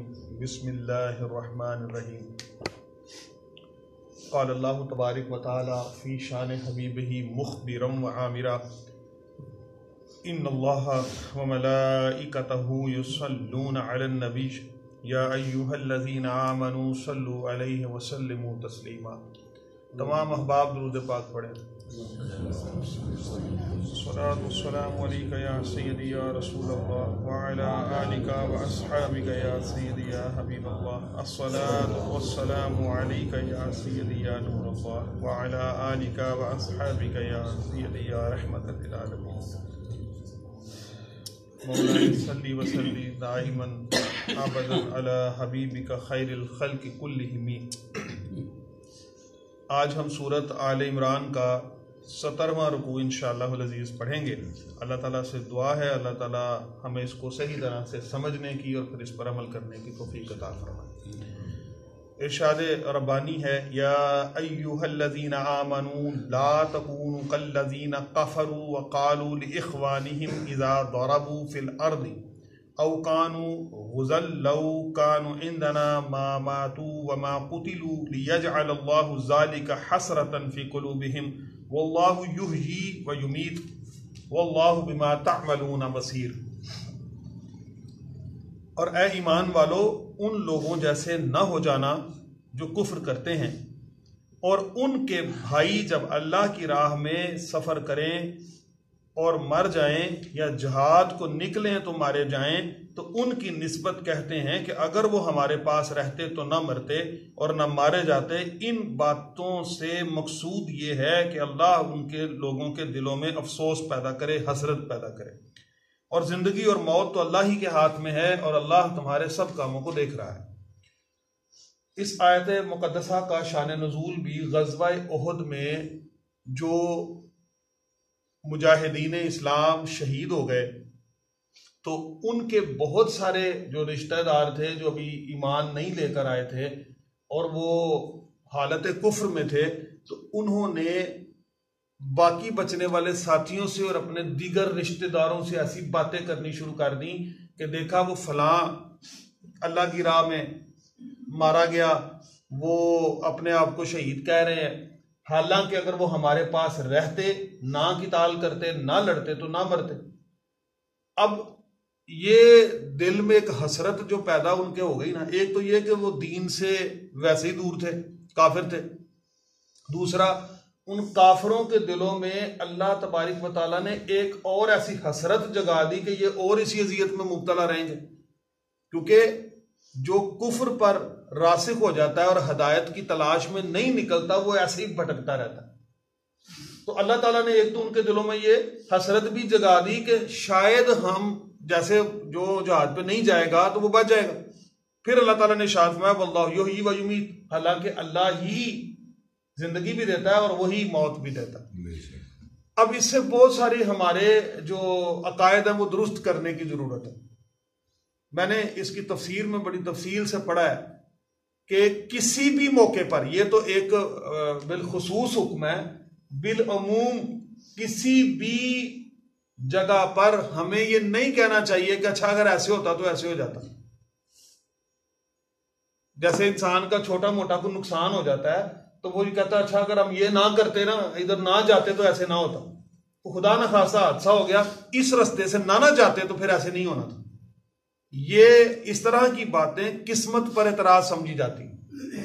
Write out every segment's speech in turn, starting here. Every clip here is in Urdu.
بسم اللہ الرحمن الرحیم قال اللہ تبارک و تعالی فی شان حبیبہ مخبرا و عامرا ان اللہ و ملائکتہ یصلون علی النبی یا ایہا الذین آمنوا صلوا علیہ وسلموا تسلیما۔ تمام احباب درود پاک پڑھیں۔ الصلاۃ والسلام علیک یا سیدی یا رسول اللہ وعلی آلک واصحابک یا سیدی یا حبیب اللہ۔ الصلاۃ والسلام علیک یا سیدی یا نور اللہ وعلی آلک واصحابک یا سیدی یا رحمت للعالمین۔ مولانا صلی وسلم دائما ابدا علی حبیبک خیر الخلق کلہم۔ آج ہم سورۃ آل عمران کا 17واں رکوع انشاءاللہ العزیز پڑھیں گے۔ اللہ تعالیٰ سے دعا ہے اللہ تعالیٰ ہمیں اس کو صحیح طرح سے سمجھنے کی اور پھر اس پر عمل کرنے کی توفیق عطا فرمائے۔ ارشاد ربانی ہے یا ایہا الذین آمنوا لا تکونوا کالذین کفروا وقالوا لاخوانہم اذا ضربوا فی الارض او كانوا غزا لو كانوا عندنا ما ماتوا وما قتلوا ليجعل الله ذلك حسرة في قلوبهم والله يحيي ويميت والله بما تعملون بصير۔ اور اے ایمان والو ان لوگوں جیسے نہ ہو جانا جو کفر کرتے ہیں، اور ان کے بھائی جب اللہ کی راہ میں سفر کریں اور مر جائیں یا جہاد کو نکلیں تو مارے جائیں تو ان کی نسبت کہتے ہیں کہ اگر وہ ہمارے پاس رہتے تو نہ مرتے اور نہ مارے جاتے۔ ان باتوں سے مقصود یہ ہے کہ اللہ ان کے لوگوں کے دلوں میں افسوس پیدا کرے، حسرت پیدا کرے۔ اور زندگی اور موت تو اللہ ہی کے ہاتھ میں ہے اور اللہ تمہارے سب کاموں کو دیکھ رہا ہے۔ اس آیت مقدسہ کا شان نزول بھی غزوہ احد میں جو مجاہدین اسلام شہید ہو گئے تو ان کے بہت سارے جو رشتہ دار تھے جو ابھی ایمان نہیں لے کر آئے تھے اور وہ حالت کفر میں تھے، تو انہوں نے باقی بچنے والے ساتھیوں سے اور اپنے دیگر رشتہ داروں سے ایسی باتیں کرنی شروع کر دیں کہ دیکھا وہ فلاں اللہ کی راہ میں مارا گیا، وہ اپنے آپ کو شہید کہہ رہے ہیں، حالانکہ اگر وہ ہمارے پاس رہتے، نہ قتال کرتے، نہ لڑتے تو نہ مرتے۔ اب یہ دل میں ایک حسرت جو پیدا ان کے ہو گئی نا، ایک تو یہ کہ وہ دین سے ویسے ہی دور تھے، کافر تھے، دوسرا ان کافروں کے دلوں میں اللہ تبارک و تعالیٰ نے ایک اور ایسی حسرت جگا دی کہ یہ اور اسی اذیت میں مبتلا رہیں گے، کیونکہ جو کفر پر راسخ ہو جاتا ہے اور ہدایت کی تلاش میں نہیں نکلتا وہ ایسے ہی بھٹکتا رہتا ہے۔ تو اللہ تعالیٰ نے ایک تو ان کے دلوں میں یہ حسرت بھی جگا دی کہ شاید ہم جیسے جو جہاد پہ نہیں جائے گا تو وہ بچ جائے گا۔ پھر اللہ تعالیٰ نے ارشاد فرمایا واللہ یحیی و یمیت، حالانکہ اللہ ہی زندگی بھی دیتا ہے اور وہی موت بھی دیتا ہے۔ اب اس سے بہت ساری ہمارے جو عقائد ہیں وہ درست کرنے کی ضرورت ہے۔ میں نے اس کی تفسیر میں بڑی تفصیل سے پڑھا ہے کہ کسی بھی موقع پر، یہ تو ایک بالخصوص حکم ہے، بالعموم کسی بھی جگہ پر ہمیں یہ نہیں کہنا چاہیے کہ اچھا اگر ایسے ہوتا تو ایسے ہو جاتا۔ جیسے انسان کا چھوٹا موٹا کوئی نقصان ہو جاتا ہے تو وہ یہ کہتا ہے اچھا اگر ہم یہ نہ کرتے نا، ادھر نہ جاتے تو ایسے نہ ہوتا، تو خدا نہ خواستہ حادثہ ہو گیا، اس رستے سے نہ جاتے تو پھر ایسے نہیں ہونا تھا۔ یہ اس طرح کی باتیں قسمت پر اعتراض سمجھی جاتی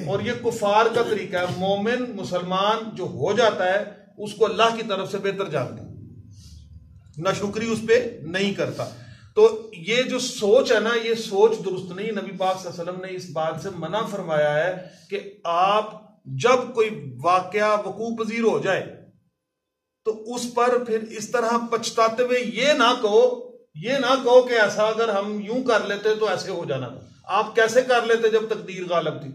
اور یہ کفار کا طریقہ ہے۔ مومن مسلمان جو ہو جاتا ہے اس کو اللہ کی طرف سے بہتر جانتا ہے، ناشکری اس پہ نہیں کرتا۔ تو یہ جو سوچ ہے نا، یہ سوچ درست نہیں۔ نبی پاک صلی اللہ علیہ وسلم نے اس بات سے منع فرمایا ہے کہ آپ جب کوئی واقعہ وقوع پذیر ہو جائے تو اس پر پھر اس طرح پچھتاتے ہوئے یہ نہ کہو کہ ایسا اگر ہم یوں کر لیتے تو ایسے ہو جانا تھا۔ آپ کیسے کر لیتے جب تقدیر غالب تھی؟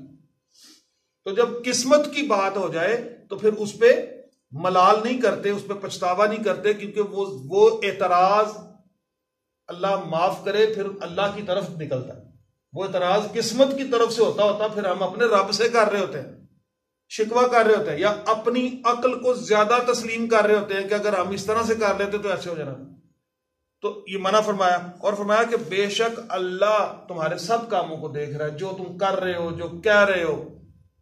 تو جب قسمت کی بات ہو جائے تو پھر اس پہ ملال نہیں کرتے، اس پہ پچھتاوا نہیں کرتے، کیونکہ وہ اعتراض اللہ معاف کرے پھر اللہ کی طرف نکلتا ہے۔ وہ اعتراض قسمت کی طرف سے ہوتا پھر ہم اپنے رب سے کر رہے ہوتے ہیں، شکوہ کر رہے ہوتے ہیں، یا اپنی عقل کو زیادہ تسلیم کر رہے ہوتے ہیں کہ اگر ہم اس طرح سے کر لیتے تو ایسے ہو جانا۔ تو یہ منع فرمایا، اور فرمایا کہ بے شک اللہ تمہارے سب کاموں کو دیکھ رہا ہے، جو تم کر رہے ہو، جو کہہ رہے ہو،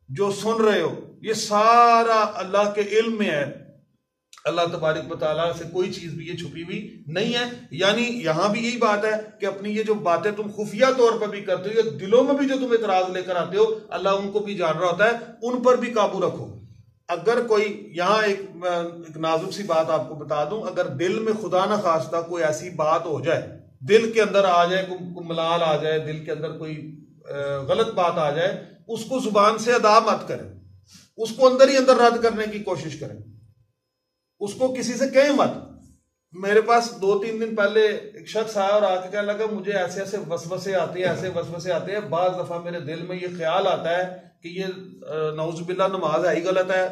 جو سن رہے ہو، یہ سارا اللہ کے علم میں ہے۔ اللہ تبارک و تعالیٰ سے کوئی چیز بھی یہ چھپی ہوئی نہیں ہے۔ یعنی یہاں بھی یہی بات ہے کہ اپنی یہ جو باتیں تم خفیہ طور پر بھی کرتے ہو، یا دلوں میں بھی جو تم اعتراض لے کر آتے ہو، اللہ ان کو بھی جان رہا ہوتا ہے، ان پر بھی قابو رکھو۔ اگر کوئی یہاں ایک نازک سی بات آپ کو بتا دوں، اگر دل میں خدا نہ خواستہ کوئی ایسی بات ہو جائے، دل کے اندر آ جائے، کوئی ملال آ جائے، دل کے اندر کوئی غلط بات آ جائے، اس کو زبان سے ادا مت کریں، اس کو اندر ہی اندر رد کرنے کی کوشش کریں، اس کو کسی سے کہیں مت۔ میرے پاس 2-3 دن پہلے ایک شخص آیا اور آ کے کہنے لگا مجھے ایسے ایسے وسوسے آتے ہیں، ایسے وسوسے آتے ہیں، بعض دفعہ میرے دل میں یہ خیال آتا ہے کہ یہ نعوذ باللہ نماز ہے ہی غلط ہے،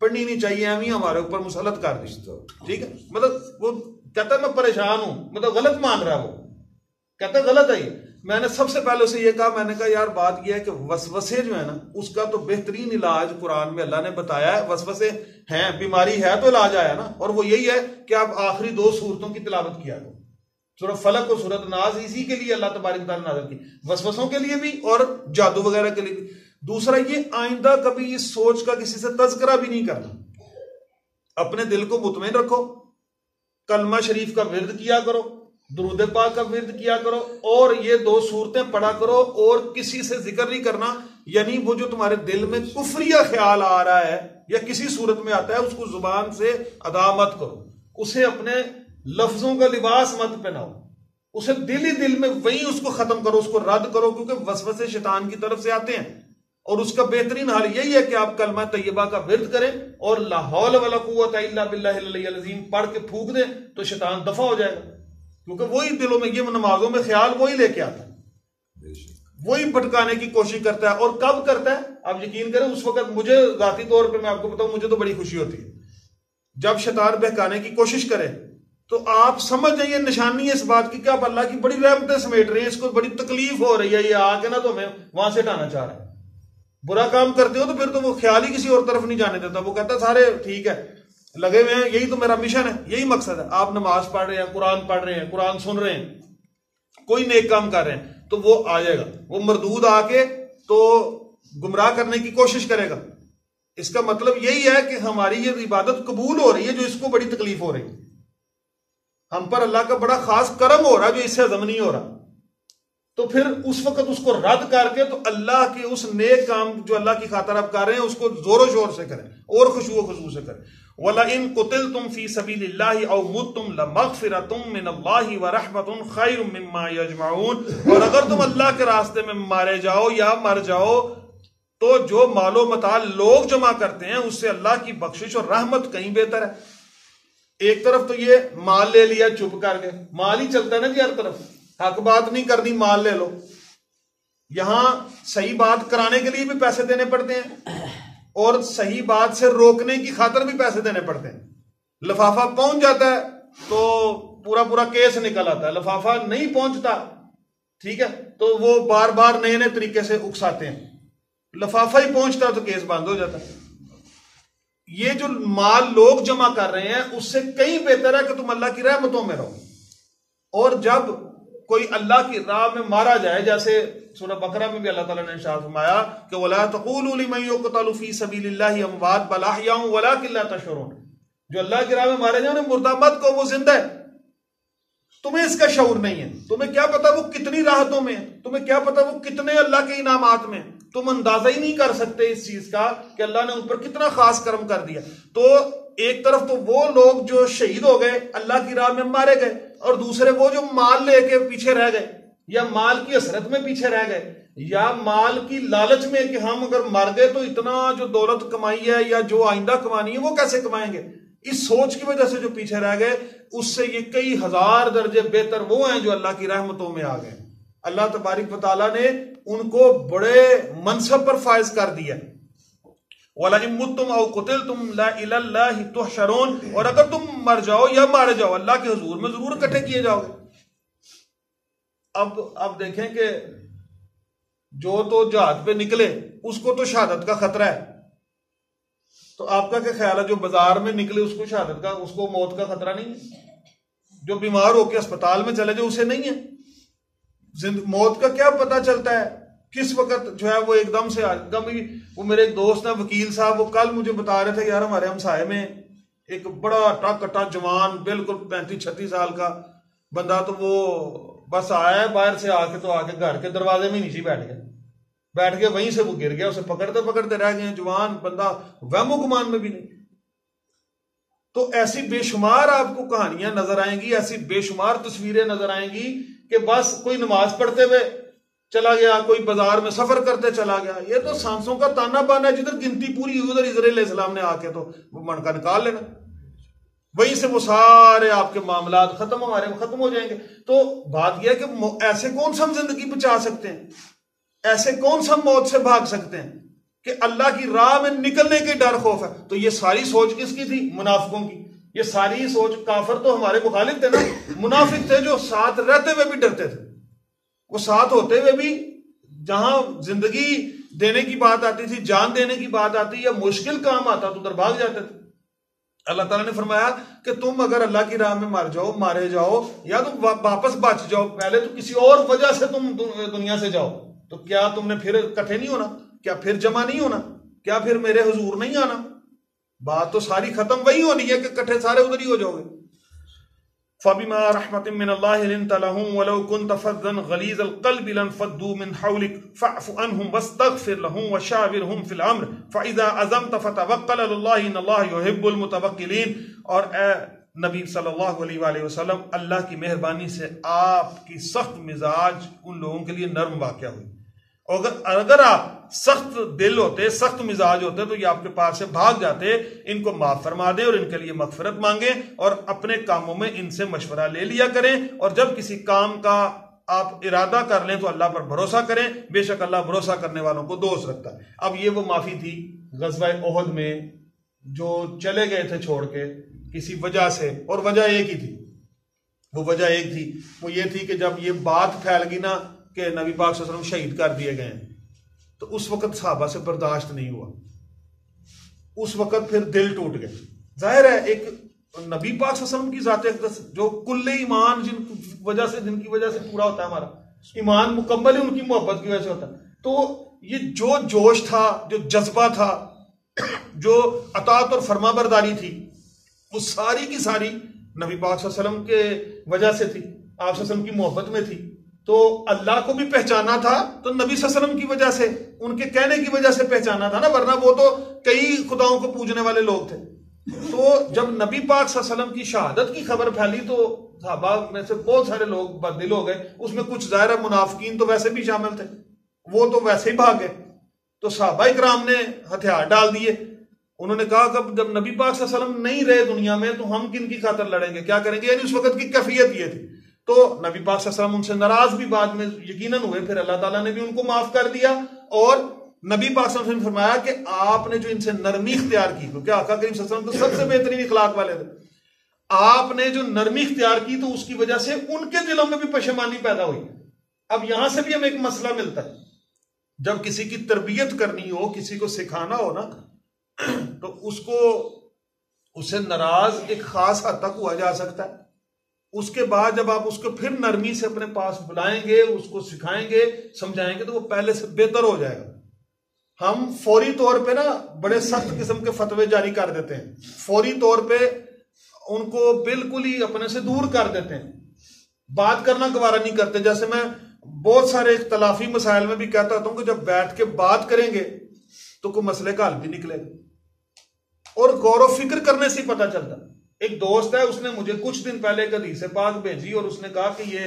پڑھنی نہیں چاہیے، ہم ہی ہمارے اوپر مسلط کر دی۔ ٹھیک ہے، مطلب وہ کہتا ہے میں پریشان ہوں، مطلب غلط مان رہا ہے، وہ کہتا ہے غلط ہے یہ۔ میں نے سب سے پہلے اسے یہ کہا، میں نے کہا یار بات یہ ہے کہ وسوسے جو ہے نا، اس کا تو بہترین علاج قرآن میں اللہ نے بتایا ہے۔ وسوسے ہیں، بیماری ہے تو علاج آیا نا، اور وہ یہی ہے کہ آپ آخری 2 سورتوں کی تلاوت کیا کرو، سورۃ فلق اور سورۃ ناس، اسی کے لیے اللہ تبارک و تعالیٰ نے نازل کی، وسوسوں کے لیے بھی اور جادو وغیرہ کے لیے بھی۔ دوسرا یہ آئندہ کبھی اس سوچ کا کسی سے تذکرہ بھی نہیں کرنا، اپنے دل کو مطمئن رکھو، کلمہ شریف کا ورد کیا کرو، درود پاک کا ورد کیا کرو، اور یہ 2 سورتیں پڑھا کرو، اور کسی سے ذکر نہیں کرنا۔ یعنی وہ جو تمہارے دل میں کفریہ خیال آ رہا ہے یا کسی صورت میں آتا ہے، اس کو زبان سے ادا مت کرو، اسے اپنے لفظوں کا لباس مت پہناؤ، اسے دل میں وہیں اس کو ختم کرو، اس کو رد کرو، کیونکہ وسوسے شیطان کی طرف سے آتے ہیں۔ اور اس کا بہترین حل یہی ہے کہ آپ کلمہ طیبہ کا ورد کریں اور لا حول ولا قوت الا باللہ العلی العظیم پڑھ کے پھونک دیں، تو شیطان دفع ہو جائے گا، کیونکہ وہی دلوں میں یہ نمازوں میں خیال وہی لے کے آتا ہے، وہی بھٹکانے کی کوشش کرتا ہے۔ اور کب کرتا ہے آپ یقین کریں، اس وقت مجھے ذاتی طور پہ میں آپ کو بتاؤں، مجھے تو بڑی خوشی ہوتی ہے جب شیطان بہکانے کی کوشش کرے، تو آپ سمجھ جائیے نشانی ہے اس بات کی کہ آپ اللہ کی بڑی رحمتیں سمیٹ رہے ہیں، اس کو بڑی تکلیف ہو رہی ہے، یہ آ کے نا تو ہمیں وہاں سے ہٹانا چاہ رہا ہے۔ برا کام کرتے ہو تو پھر تو وہ خیال ہی کسی اور طرف نہیں جانے دیتا، وہ کہتا ہے سارے ٹھیک ہے لگے ہوئے ہیں، یہی تو میرا مشن ہے، یہی مقصد ہے۔ آپ نماز پڑھ رہے ہیں، قرآن پڑھ رہے ہیں، قرآن سن رہے ہیں، کوئی نیک کام کر رہے ہیں، تو وہ آ جائے گا، وہ مردود آ کے تو گمراہ کرنے کی کوشش کرے گا۔ اس کا مطلب یہی ہے کہ ہماری یہ عبادت قبول ہو رہی ہے جو اس کو بڑی تکلیف ہو رہی ہے، ہم پر اللہ کا بڑا خاص کرم ہو رہا ہے جو اس سے ہضم نہیں ہو رہا۔ تو پھر اس وقت اس کو رد کر کے تو اللہ کے اس نیک کام جو اللہ کی خاطر آپ کر رہے ہیں اس کو زور و شور سے کریں اور خشوع و خضوع سے کریں۔ وَلَئِن قُتِلْتُمْ فِي سَبِيلِ اللَّهِ أَوْ مُتْتُمْ لَمَغْفِرَةٌ مِّنَ اللَّهِ وَرَحْمَةٌ خَيْرٌ مِّمَّا يَجْمَعُونَ۔ اور اگر تم اللہ کے راستے میں مارے جاؤ یا مر جاؤ تو جو مال و متاع لوگ جمع کرتے ہیں اس سے اللہ کی بخشش اور رحمت کہیں بہتر ہے۔ ایک طرف تو یہ مال لے لیا چپ کر کے، مال ہی چلتا ہے نا جی ہر طرف، حق بات نہیں کرنی مال لے لو۔ یہاں صحیح بات کرانے کے لیے بھی پیسے دینے پڑتے ہیں اور صحیح بات سے روکنے کی خاطر بھی پیسے دینے پڑتے ہیں۔ لفافہ پہنچ جاتا ہے تو پورا کیس نکل آتا ہے، لفافہ نہیں پہنچتا ٹھیک ہے تو وہ بار بار نئے نئے طریقے سے اکساتے ہیں، لفافہ ہی پہنچتا ہے تو کیس بند ہو جاتا ہے۔ یہ جو مال لوگ جمع کر رہے ہیں اس سے کہیں بہتر ہے کہ تم اللہ کی رحمتوں میں رہو۔ اور جب کوئی اللہ کی راہ میں مارا جائے، جیسے سورہ بقرہ میں بھی اللہ تعالیٰ نے ارشاد فرمایا کہ وَلَا تَقُولُوا لِمَن يُقْتَلُ فِي سَبِيلِ اللَّهِ أَمْوَاتٌ بَلْ أَحْيَاءٌ وَلَٰكِن لَّا تَشْعُرُونَ۔ جو اللہ کی راہ میں مارے جائیں انہیں مردہ مت کہو، وہ زندہ ہے، تمہیں اس کا شعور نہیں ہے، تمہیں کیا پتا وہ کتنی راحتوں میں ہے، تمہیں کیا پتا وہ کتنے اللہ کے انعامات میں ہیں، تم اندازہ ہی نہیں کر سکتے اس چیز کا کہ اللہ نے ان پر کتنا خاص کرم کر دیا۔ تو ایک طرف تو وہ لوگ جو شہید ہو گئے اللہ کی راہ میں مارے گئے، اور دوسرے وہ جو مال لے کے پیچھے رہ گئے یا مال کی حسرت میں پیچھے رہ گئے یا مال کی لالچ میں کہ ہم اگر مر گئے تو اتنا جو دولت کمائی ہے یا جو آئندہ کمانی ہے وہ کیسے کمائیں گے، اس سوچ کی وجہ سے جو پیچھے رہ گئے، اس سے یہ کئی ہزار درجے بہتر وہ ہیں جو اللہ کی رحمتوں میں آ گئے۔ اللہ تبارک و تعالیٰ نے ان کو بڑے منصب پر فائز کر دیا۔ وَلَئِن مُتُّمْ أَوْ قُتِلْتُمْ إِلَى اللَّهِ تُحْشَرُونَ۔ اور اگر تم مر جاؤ یا مارے جاؤ اللہ کے حضور میں ضرور اکٹھے کیے جاؤ گے۔ اب دیکھیں کہ جو تو جہاد پہ نکلے اس کو تو شہادت کا خطرہ ہے، تو آپ کا کیا خیال ہے جو بازار میں نکلے اس کو شہادت کا، اس کو موت کا خطرہ نہیں ہے؟ جو بیمار ہو کے اسپتال میں چلے جائے اسے نہیں ہے. موت کا کیا پتہ چلتا ہے کس وقت جو ہے وہ ایک دم سے وہ میرے ایک دوست ہیں وکیل صاحب، وہ کل مجھے بتا رہے تھے یار ہمارے ہمسائے میں ایک بڑا ٹا جوان بالکل 35-36 سال کا بندہ، تو وہ بس آیا ہے باہر سے آ کے گھر کے دروازے میں نیچے بیٹھ گیا وہیں سے وہ گر گیا، اسے پکڑتے رہ گئے. جوان بندہ وہم و گمان میں بھی نہیں. تو ایسی بے شمار آپ کو کہانیاں نظر آئیں گی، ایسی بے شمار تصویریں نظر آئیں گی کہ بس کوئی نماز پڑھتے ہوئے چلا گیا، کوئی بازار میں سفر کرتے چلا گیا. یہ تو سانسوں کا تانا بانا ہے، جدھر گنتی پوری ادھر اسرائیل علیہ السلام نے آ کے تو وہ منکا نکال لینا، وہیں سے وہ سارے آپ کے معاملات ختم ہو جائیں گے. تو بات یہ ہے کہ ایسے کون سا ہم زندگی بچا سکتے ہیں، ایسے کون سا موت سے بھاگ سکتے ہیں کہ اللہ کی راہ میں نکلنے کے ڈر خوف ہے. تو یہ ساری سوچ کس کی تھی؟ منافقوں کی. یہ ساری سوچ، کافر تو ہمارے مخالف تھے نا، منافق تھے جو ساتھ رہتے ہوئے بھی ڈرتے تھے. وہ ساتھ ہوتے ہوئے بھی جہاں زندگی دینے کی بات آتی تھی، جان دینے کی بات آتی یا مشکل کام آتا تو ادھر بھاگ جاتے تھے. اللہ تعالیٰ نے فرمایا کہ تم اگر اللہ کی راہ میں مارے جاؤ یا تم واپس بچ جاؤ، پہلے تو کسی اور وجہ سے تم دنیا سے جاؤ، تو کیا تم نے پھر اکٹھے نہیں ہونا؟ کیا پھر جمع نہیں ہونا؟ کیا پھر میرے حضور نہیں آنا؟ بات تو ساری ختم وہی ہونی ہے کہ اکٹھے سارے ادھر ہی ہو جاؤ گے. فَبِمَا رَحْمَةٍ مِّنَ اللَّهِ لِنتَ لَهُمْ وَلَوْ كُنْتَ فَظًّا غَلِيظَ الْقَلْبِ لَانفَضُّوا مِنْ حَوْلِكَ فَاعْفُ عَنْهُمْ وَاسْتَغْفِرْ لَهُمْ وَشَاوِرْهُمْ فِي الْأَمْرِ فَإِذَا عَزَمْتَ فَتَوَكَّلْ عَلَى اللَّهِ إِنَّ اللَّهَ يُحِبُّ الْمُتَوَكِّلِينَ. اور اے نبی صلی اللہ علیہ وآلہ وسلم، اللہ کی مہربانی سے آپ کی سخت مزاج ان لوگوں کے لیے نرم واقع ہوئی. اگر آپ سخت دل ہوتے، سخت مزاج ہوتے تو یہ آپ کے پاس سے بھاگ جاتے. ان کو معاف فرما دیں اور ان کے لیے مغفرت مانگیں اور اپنے کاموں میں ان سے مشورہ لے لیا کریں. اور جب کسی کام کا آپ ارادہ کر لیں تو اللہ پر بھروسہ کریں، بے شک اللہ بھروسہ کرنے والوں کو دوست رکھتا ہے. اب یہ وہ معافی تھی غزوہ احد میں جو چلے گئے تھے چھوڑ کے کسی وجہ سے، اور وجہ ایک ہی تھی. وہ وجہ ایک تھی، وہ یہ تھی کہ جب یہ بات پھیل گئی نا کہ نبی پاک صلی اللہ علیہ وسلم شہید کر دیے گئے ہیں، تو اس وقت صحابہ سے برداشت نہیں ہوا. اس وقت پھر دل ٹوٹ گئے. ظاہر ہے ایک نبی پاک صلی اللہ علیہ وسلم کی ذات اقدس جو کل ایمان جن کی وجہ سے پورا ہوتا ہے، ہمارا ایمان مکمل ہی ان کی محبت کی وجہ سے ہوتا ہے. تو یہ جو جوش تھا، جو جذبہ تھا، جو اطاعت اور فرما برداری تھی، وہ ساری کی ساری نبی پاک صلی اللہ علیہ وسلم کے وجہ سے تھی، آپ صلی اللہ علیہ وسلم کی محبت میں تھی. تو اللہ کو بھی پہچانا تھا تو نبی صلی اللہ علیہ وسلم کی وجہ سے، ان کے کہنے کی وجہ سے پہچانا تھا نا، ورنہ وہ تو کئی خداؤں کو پوجنے والے لوگ تھے. تو جب نبی پاک صلی اللہ علیہ وسلم کی شہادت کی خبر پھیلی تو صحابہ میں سے بہت سارے لوگ بددل ہو گئے. اس میں کچھ ظاہر منافقین تو ویسے بھی شامل تھے، وہ تو ویسے ہی بھاگ گئے. تو صحابہ اکرام نے ہتھیار ڈال دیے. انہوں نے کہا کہ جب نبی پاک صلی اللہ علیہ وسلم نہیں رہے دنیا میں تو ہم کن کی خاطر لڑیں گے، کیا کریں گے؟ یعنی اس وقت کی کیفیت یہ تھی. تو نبی پاک صلی اللہ علیہ وسلم ان سے ناراض بھی بعد میں یقیناً ہوئے. پھر اللہ تعالیٰ نے بھی ان کو معاف کر دیا اور نبی پاک صلی اللہ علیہ وسلم نے فرمایا کہ آپ نے جو ان سے نرمی اختیار کی، کیونکہ آقا کریم صلی اللہ علیہ وسلم تو سب سے بہترین اخلاق والے تھے، آپ نے جو نرمی اختیار کی تو اس کی وجہ سے ان کے دلوں میں بھی پشیمانی پیدا ہوئی. اب یہاں سے بھی ہمیں ایک مسئلہ ملتا ہے، جب کسی کی تربیت کرنی ہو، کسی کو سکھانا ہو نا، تو اس سے ناراض ایک خاص حد تک ہوا جا سکتا ہے. اس کے بعد جب آپ اس کو پھر نرمی سے اپنے پاس بلائیں گے، اس کو سکھائیں گے، سمجھائیں گے، تو وہ پہلے سے بہتر ہو جائے گا. ہم فوری طور پہ نا بڑے سخت قسم کے فتوے جاری کر دیتے ہیں، فوری طور پہ ان کو بالکل ہی اپنے سے دور کر دیتے ہیں، بات کرنا گوارا نہیں کرتے. جیسے میں بہت سارے اختلافی مسائل میں بھی کہتا ہوں کہ جب بیٹھ کے بات کریں گے تو کوئی مسئلے کا حل بھی نکلے گا، اور غور و فکر کرنے سے پتہ چلتا. ایک دوست ہے، اس نے مجھے کچھ دن پہلے ایک حدیث پاک بھیجی اور اس نے کہا کہ یہ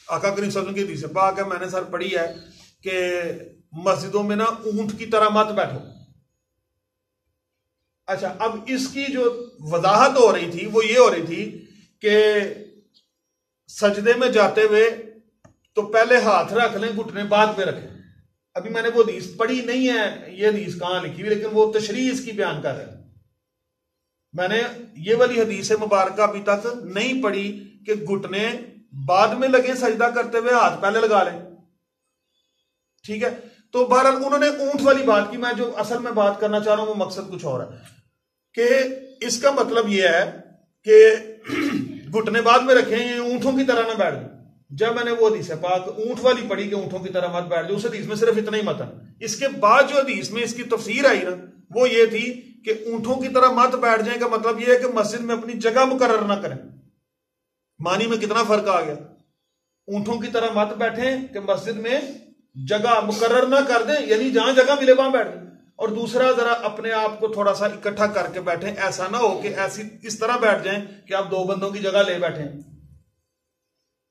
آقا کریم صلی اللہ علیہ وسلم کی حدیث پاک ہے، میں نے سر پڑھی ہے کہ مسجدوں میں نا اونٹ کی طرح مت بیٹھو. اچھا، اب اس کی جو وضاحت ہو رہی تھی وہ یہ ہو رہی تھی کہ سجدے میں جاتے ہوئے تو پہلے ہاتھ رکھ لیں، گھٹنے بعد پہ رکھیں. ابھی میں نے وہ حدیث پڑھی نہیں ہے، یہ حدیث کہاں لکھی ہوئی، لیکن وہ تشریح اس کی بیان کر رہے ہیں. میں نے یہ والی حدیث مبارکہ ابھی تک نہیں پڑھی کہ گھٹنے بعد میں لگیں سجدہ کرتے ہوئے، ہاتھ پہلے لگا لیں. ٹھیک ہے، تو بہرحال انہوں نے اونٹ والی بات کی. میں جو اصل میں بات کرنا چاہ رہا ہوں وہ مقصد کچھ اور ہے کہ اس کا مطلب یہ ہے کہ گھٹنے بعد میں رکھیں، یہ اونٹوں کی طرح نہ بیٹھ جائیں. جب میں نے وہ حدیث پاک اونٹ والی پڑھی کہ اونٹوں کی طرح مت بیٹھ جائے، اس حدیث میں صرف اتنا ہی متن. اس کے بعد جو حدیث میں اس کی تفسیر آئی نا وہ یہ تھی کہ اونٹوں کی طرح مت بیٹھ جائیں کا مطلب یہ ہے کہ مسجد میں اپنی جگہ مقرر نہ کریں. معنی میں کتنا فرق آ گیا. اونٹوں کی طرح مت بیٹھیں کہ مسجد میں جگہ مقرر نہ کر دیں، یعنی جہاں جگہ ملے وہاں بیٹھ جائیں. اور دوسرا ذرا اپنے آپ کو تھوڑا سا اکٹھا کر کے بیٹھیں، ایسا نہ ہو کہ ایسی اس طرح بیٹھ جائیں کہ آپ 2 بندوں کی جگہ لے بیٹھیں.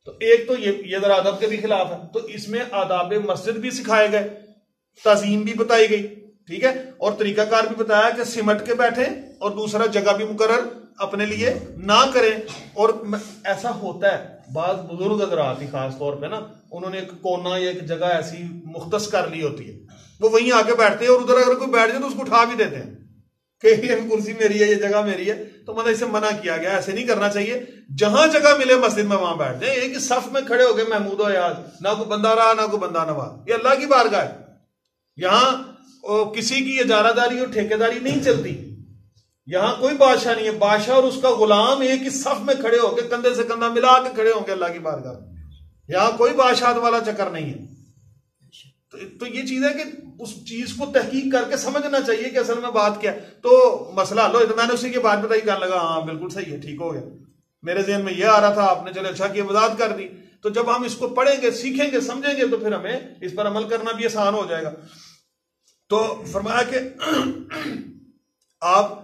تو ایک تو یہ ذرا ادب کے بھی خلاف ہے. تو اس میں آداب مسجد بھی سکھائے گئے، تعظیم بھی بتائی گئی، ٹھیک ہے، اور طریقہ کار بھی بتایا کہ سمٹ کے بیٹھیں، اور دوسرا جگہ بھی مقرر اپنے لیے نہ کریں. اور ایسا ہوتا ہے بعض بزرگ حضرات ہی خاص طور پہ نا، انہوں نے ایک کونا یا ایک جگہ ایسی مختص کر لی ہوتی ہے، وہ وہیں آ کے بیٹھتے ہیں، اور ادھر اگر کوئی بیٹھ جائے تو اس کو اٹھا بھی دیتے ہیں کہ یہ کرسی میری ہے، یہ جگہ میری ہے. تو مطلب اسے منع کیا گیا، ایسے نہیں کرنا چاہیے. جہاں جگہ ملے مسجد میں وہاں بیٹھ جائیں. ایک صف میں کھڑے ہو گئے محمود و ایاز، نہ کوئی بندہ رہا نہ کوئی بندہ نوا، یہ اللہ کی بارگاہ ہے. یہاں کسی کی اجارہ داری اور ٹھیکے داری نہیں چلتی. یہاں کوئی بادشاہ نہیں ہے، بادشاہ اور اس کا غلام ایک ہی صف میں کھڑے ہو کے کندھے سے کندھا ملا کے کھڑے ہوں گے اللہ کی بارگاہ میں. یہاں کوئی بادشاہت والا چکر نہیں ہے. تو یہ چیز ہے کہ اس چیز کو تحقیق کر کے سمجھنا چاہیے کہ اصل میں بات کیا ہے. تو مسئلہ حل ہو. تو میں نے اسی کی بات بتائی، کہنے لگا ہاں بالکل صحیح ہے، ٹھیک ہو گیا. میرے ذہن میں یہ آ رہا تھا، آپ نے چلے اچھا کی وضاحت کر دی. تو جب ہم اس کو پڑھیں گے، سیکھیں گے، سمجھیں گے تو پھر ہمیں اس پر عمل کرنا بھی آسان ہو جائے گا. تو فرمایا کہ آپ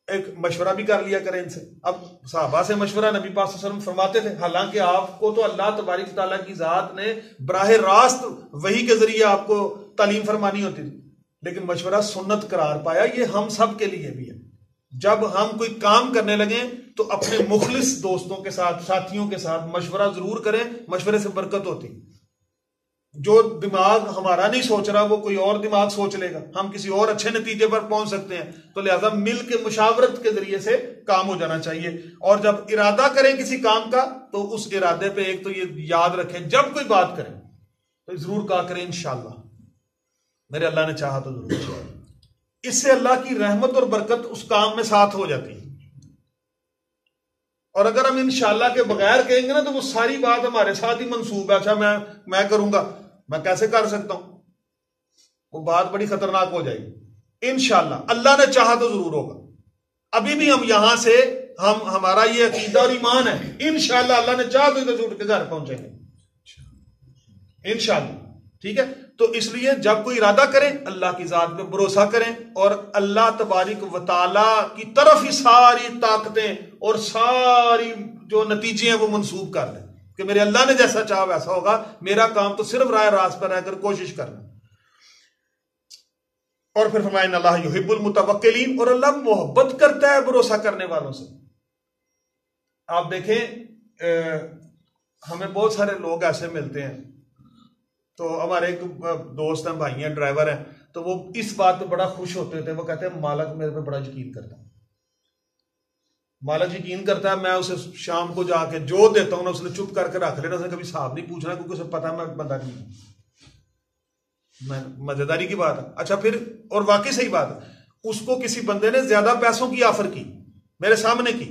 ایک مشورہ بھی کر لیا کریں ان سے. اب صحابہ سے مشورہ نبی پاک صلی اللہ علیہ وسلم فرماتے تھے، حالانکہ آپ کو تو اللہ تبارک تعالیٰ کی ذات نے براہ راست وحی کے ذریعے آپ کو تعلیم فرمانی ہوتی تھی، لیکن مشورہ سنت قرار پایا. یہ ہم سب کے لیے بھی ہے. جب ہم کوئی کام کرنے لگیں تو اپنے مخلص دوستوں کے ساتھ، ساتھیوں کے ساتھ مشورہ ضرور کریں. مشورے سے برکت ہوتی. جو دماغ ہمارا نہیں سوچ رہا وہ کوئی اور دماغ سوچ لے گا، ہم کسی اور اچھے نتیجے پر پہنچ سکتے ہیں. تو لہذا مل کے مشاورت کے ذریعے سے کام ہو جانا چاہیے. اور جب ارادہ کریں کسی کام کا تو اس ارادے پہ ایک تو یہ یاد رکھیں، جب کوئی بات کریں تو ضرور کہا کریں انشاءاللہ، میرے اللہ نے چاہا تو ضرور. اس سے اللہ کی رحمت اور برکت اس کام میں ساتھ ہو جاتی ہے. اور اگر ہم انشاءاللہ کے بغیر کہیں گے نا تو وہ ساری بات ہمارے ساتھ ہی منسوب ہے. اچھا میں کروں گا، میں کیسے کر سکتا ہوں، وہ بات بڑی خطرناک ہو جائے گی. انشاءاللہ اللہ نے چاہا تو ضرور ہوگا. ابھی بھی ہم یہاں سے ہمارا یہ عقیدہ اور ایمان ہے، انشاءاللہ اللہ نے چاہا تو ادھر سے اٹھ کے گھر پہنچیں گے انشاءاللہ. ٹھیک ہے. تو اس لیے جب کوئی ارادہ کریں اللہ کی ذات پہ بھروسہ کریں، اور اللہ تبارک و تعالی کی طرف ہی ساری طاقتیں اور ساری جو نتیجے ہیں وہ منسوب کر لیں کہ میرے اللہ نے جیسا چاہا ویسا ہوگا. میرا کام تو صرف راہ راست پر رہ کر کوشش کرنا. اور پھر فرمایا ان اللہ یحب المتوکلین، اور اللہ محبت کرتا ہے بھروسہ کرنے والوں سے. آپ دیکھیں ہمیں بہت سارے لوگ ایسے ملتے ہیں. تو ہمارے ایک دوست ہیں، بھائی ہیں، ڈرائیور ہیں، تو وہ اس بات پہ بڑا خوش ہوتے تھے. وہ کہتے ہیں مالک میرے پہ بڑا یقین کرتا ہے، مالک یقین کرتا ہے. میں اسے شام کو جا کے جو دیتا ہوں نا اس نے چپ کر کے رکھ لینا، اس نے کبھی صاحب نہیں پوچھنا کیونکہ اسے پتا ہے میں بندہ نہیں ہوں. مزیداری کی بات ہے. اچھا پھر، اور واقعی صحیح بات ہے، اس کو کسی بندے نے زیادہ پیسوں کی آفر کی، میرے سامنے کی.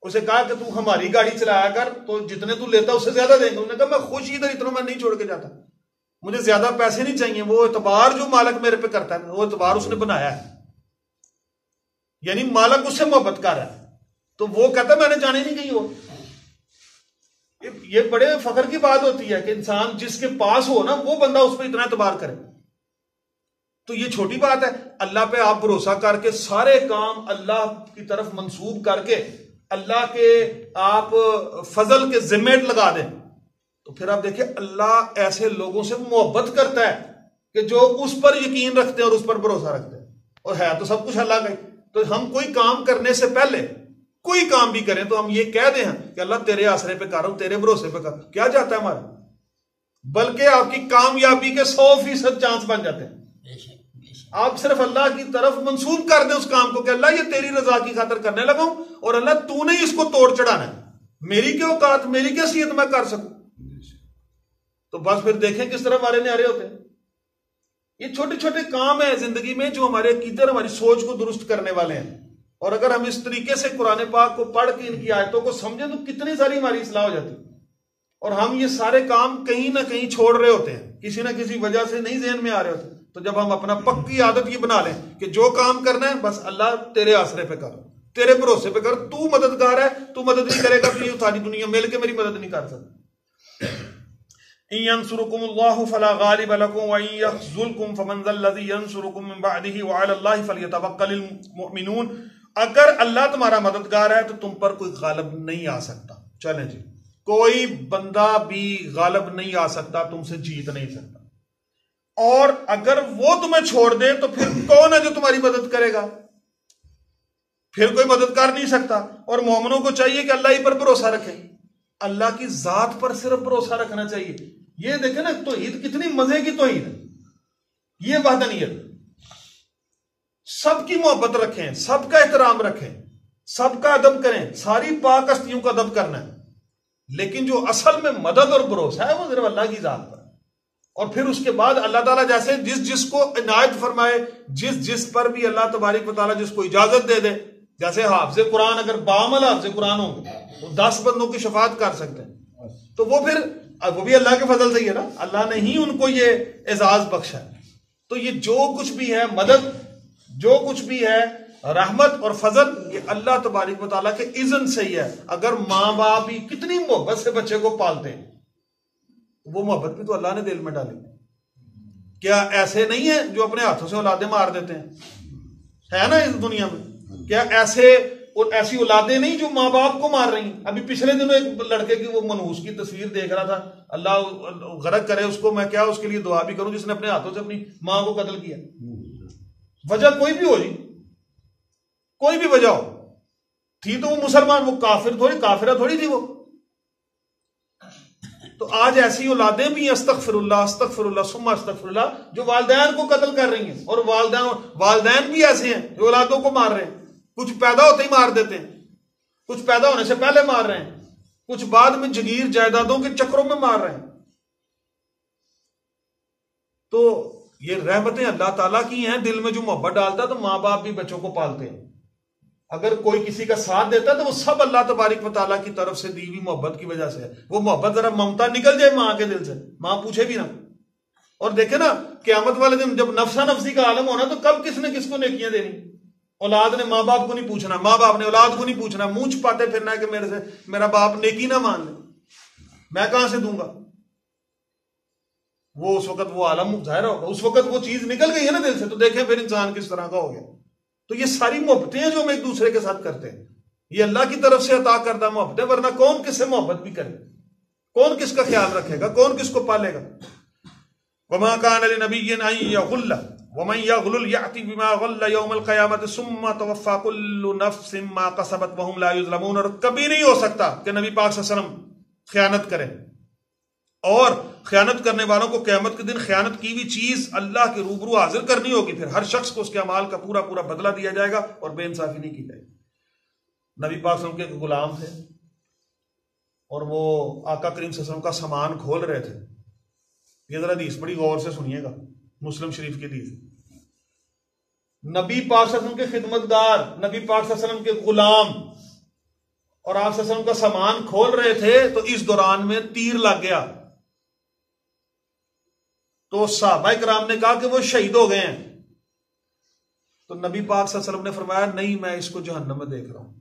اسے کہا کہ تو ہماری گاڑی چلایا کر تو جتنے تو لیتا اسے زیادہ دیں گے. انہوں نے کہا میں خوش ادھر اتنا میں نہیں چھوڑ کے جاتا، مجھے زیادہ پیسے نہیں چاہیے. وہ اعتبار جو مالک میرے پہ کرتا ہے وہ اعتبار اس نے بنایا ہے، یعنی مالک اس سے محبت کر رہا ہے. تو وہ کہتا ہے میں نے جانے نہیں کہیں. وہ یہ بڑے فخر کی بات ہوتی ہے کہ انسان جس کے پاس ہو نا وہ بندہ اس پہ اتنا اعتبار کرے. تو یہ چھوٹی بات ہے. اللہ پہ آپ بھروسہ کر کے سارے کام اللہ کی طرف منسوب کر کے اللہ کے آپ فضل کے ذمہ لگا دیں تو پھر آپ دیکھیں اللہ ایسے لوگوں سے محبت کرتا ہے کہ جو اس پر یقین رکھتے ہیں اور اس پر بھروسہ رکھتے ہیں. اور ہے تو سب کچھ اللہ کا ہی. تو ہم کوئی کام کرنے سے پہلے کوئی کام بھی کریں تو ہم یہ کہہ دیں کہ اللہ تیرے آسرے پہ کر رہا ہوں، تیرے بھروسے پہ کر. کیا جاتا ہے ہمارا، بلکہ آپ کی کامیابی کے 100% چانس بن جاتے ہیں. آپ صرف اللہ کی طرف منسوب کر دیں اس کام کو کہ اللہ یہ تیری رضا کی خاطر کرنے لگا ہوں، اور اللہ تو نے اس کو توڑ چڑھانا ہے، میری کیا اوقات، میری کیا صحت میں کر سکوں. تو بس پھر دیکھیں کس طرح ہمارے نیارے ہوتے ہیں. یہ چھوٹے چھوٹے کام ہیں زندگی میں جو ہمارے عقیدے اور ہماری سوچ کو درست کرنے والے ہیں. اور اگر ہم اس طریقے سے قرآن پاک کو پڑھ کے ان کی آیتوں کو سمجھیں تو کتنی ساری ہماری اصلاح ہو جاتی. اور ہم یہ سارے کام کہیں نہ کہیں چھوڑ رہے ہوتے ہیں, کسی نہ کسی وجہ سے نہیں ذہن میں آ رہے ہوتے. تو جب ہم اپنا پکی عادت یہ بنا لیں کہ جو کام کرنا ہے بس اللہ تیرے آسرے پہ کر, تیرے بھروسے پہ کر, تو مددگار ہے, تو مدد نہیں کرے گا تو یہ ساری دنیا مل کے میری مدد نہیں کر سکتی. ان ينصركم الله فلا غالب لكم وان يخذلكم فمن ذا الذي ينصركم من بعده وعلى الله فليتوكل المؤمنون. اگر اللہ تمہارا مددگار ہے تو تم پر کوئی غالب نہیں آ سکتا. چلیں جی, کوئی بندہ بھی غالب نہیں آ سکتا, تم سے جیت نہیں سکتا. اور اگر وہ تمہیں چھوڑ دے تو پھر کون ہے جو تمہاری مدد کرے گا؟ پھر کوئی مدد کر نہیں سکتا. اور مومنوں کو چاہیے کہ اللہ ہی پر بھروسہ رکھے, اللہ کی ذات پر صرف بھروسہ رکھنا چاہیے. یہ دیکھیں نا توحید کتنی مزے کی توحید ہے. یہ وحدانیت, سب کی محبت رکھیں, سب کا احترام رکھیں, سب کا ادب کریں, ساری پاک ہستیوں کا ادب کرنا ہے. لیکن جو اصل میں مدد اور بھروسہ ہے وہ صرف اللہ کی ذات پر. اور پھر اس کے بعد اللہ تعالیٰ جیسے جس کو عنایت فرمائے, جس پر بھی اللہ تبارک و تعالیٰ جس کو اجازت دے دے, جیسے حافظ قرآن اگر بعمل حافظ قرآن ہوں گے وہ 10 بندوں کی شفاعت کر سکتے ہیں, تو وہ پھر وہ بھی اللہ کے فضل سے ہی ہے نا, اللہ نے ہی ان کو یہ اعزاز بخشا ہے. تو یہ جو کچھ بھی ہے مدد, جو کچھ بھی ہے رحمت اور فضل, یہ اللہ تبارک و تعالیٰ کے اذن سے ہی ہے. اگر ماں باپ بھی کتنی محبت سے بچے کو پالتے ہیں, وہ محبت بھی تو اللہ نے دل میں ڈالی. کیا ایسے نہیں ہیں جو اپنے ہاتھوں سے اولادیں مار دیتے ہیں؟ ہے نا اس دنیا میں. کیا ایسی اولادیں نہیں جو ماں باپ کو مار رہی ہیں؟ ابھی پچھلے دنوں ایک لڑکے کی وہ منحوس کی تصویر دیکھ رہا تھا, اللہ غرق کرے اس کو, میں کیا اس کے لیے دعا بھی کروں جس نے اپنے ہاتھوں سے اپنی ماں کو قتل کیا. وجہ کوئی بھی ہو جی, کوئی بھی وجہ ہو, تھی تو وہ مسلمان, وہ کافرہ تھوڑی تھی وہ. تو آج ایسی اولادیں بھی استغفر اللہ ثم استغفر اللہ, جو والدین کو قتل کر رہی ہیں. اور والدین بھی ایسے ہیں جو اولادوں کو مار رہے ہیں. کچھ پیدا ہوتے ہی مار دیتے ہیں, کچھ پیدا ہونے سے پہلے مار رہے ہیں, کچھ بعد میں جگیر جائیدادوں کے چکروں میں مار رہے ہیں. تو یہ رحمتیں اللہ تعالیٰ کی ہیں. دل میں جو محبت ڈالتا ہے تو ماں باپ بھی بچوں کو پالتے ہیں. اگر کوئی کسی کا ساتھ دیتا ہے تو وہ سب اللہ تبارک و تعالیٰ کی طرف سے دی ہوئی محبت کی وجہ سے ہے. وہ محبت ذرا ممتا نکل جائے ماں کے دل سے, ماں پوچھے بھی نہ. اور دیکھیں نا قیامت والے دن جب نفسا نفسی کا عالم ہونا تو کب کس نے کس کو نیکیاں دینی؟ اولاد نے ماں باپ کو نہیں پوچھنا, ماں باپ نے اولاد کو نہیں پوچھنا, منہ چھپاتے پھرنا ہے کہ میرا باپ نیکی نہ مان لے, میں کہاں سے دوں گا. وہ اس وقت وہ عالم ظاہر ہوگا, اس وقت وہ چیز نکل گئی ہے نا دل سے. تو دیکھیں پھر انسان کس طرح کا ہو گیا. تو یہ ساری محبتیں جو ہم ایک دوسرے کے ساتھ کرتے ہیں, یہ اللہ کی طرف سے عطا کردہ محبتیں, ورنہ کون کس سے محبت بھی کرے, کون کس کا خیال رکھے گا, کون کس کو پالے گا. وما كان لنبي ان يغل ومن يغل يأتي بما غل يوم القيامة ثم توفى كل نفس ما كسبت وهم لا يظلمون. اور کبھی نہیں ہو سکتا کہ نبی پاک صلی اللہ علیہ وسلم خیانت کریں, اور خیانت کرنے والوں کو قیامت کے دن خیانت کی ہوئی چیز اللہ کے روبرو حاضر کرنی ہوگی. پھر ہر شخص کو اس کے اعمال کا پورا پورا بدلہ دیا جائے گا اور بے انصافی نہیں کی جائے گی. نبی پاک صلی اللہ علیہ وسلم کے غلام تھے اور وہ آقا کریم صلی اللہ علیہ وسلم کا سامان کھول رہے تھے. یہ ذرا حدیث بڑی غور سے سنیے گا, مسلم شریف کی حدیث. نبی پاک صلی اللہ علیہ وسلم کے خدمتگار, نبی پاک صلی اللہ علیہ وسلم کے غلام, اور آپ صلی اللہ علیہ وسلم کا سامان کھول رہے تھے تو اس دوران میں تیر لگ گیا. تو صحابہ کرام نے کہا کہ وہ شہید ہو گئے ہیں. تو نبی پاک صلی اللہ علیہ وسلم نے فرمایا نہیں, میں اس کو جہنم میں دیکھ رہا ہوں.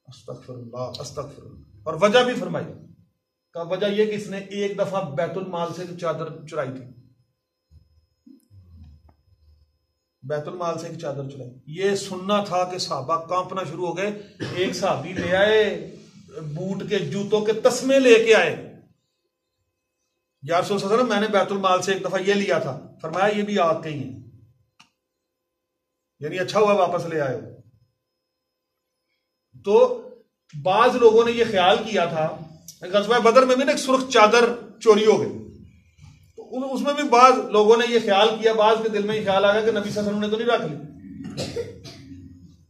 استغفر اللہ استغفر اللہ. اور وجہ بھی فرمائی. کہا وجہ یہ کہ اس نے ایک دفعہ بیت المال سے چادر چرائی تھی, بیت المال سے ایک چادر چرائی. یہ سننا تھا کہ صحابہ کانپنا شروع ہو گئے. ایک صحابی لے آئے بوٹ کے جوتوں کے تسمے لے کے آئے, یا رسول صلی اللہ علیہ وسلم میں نے بیت المال سے ایک دفعہ یہ لیا تھا. فرمایا یہ بھی آگ کے ہی ہیں, یعنی اچھا ہوا واپس لے آئے. تو بعض لوگوں نے یہ خیال کیا تھا, غزوہ بدر میں بھی نا ایک سرخ چادر چوری ہو گئی, تو اس میں بھی بعض لوگوں نے یہ خیال کیا, بعض کے دل میں یہ خیال آ گیا کہ نبی صلی اللہ علیہ وسلم نے تو نہیں رکھ لی,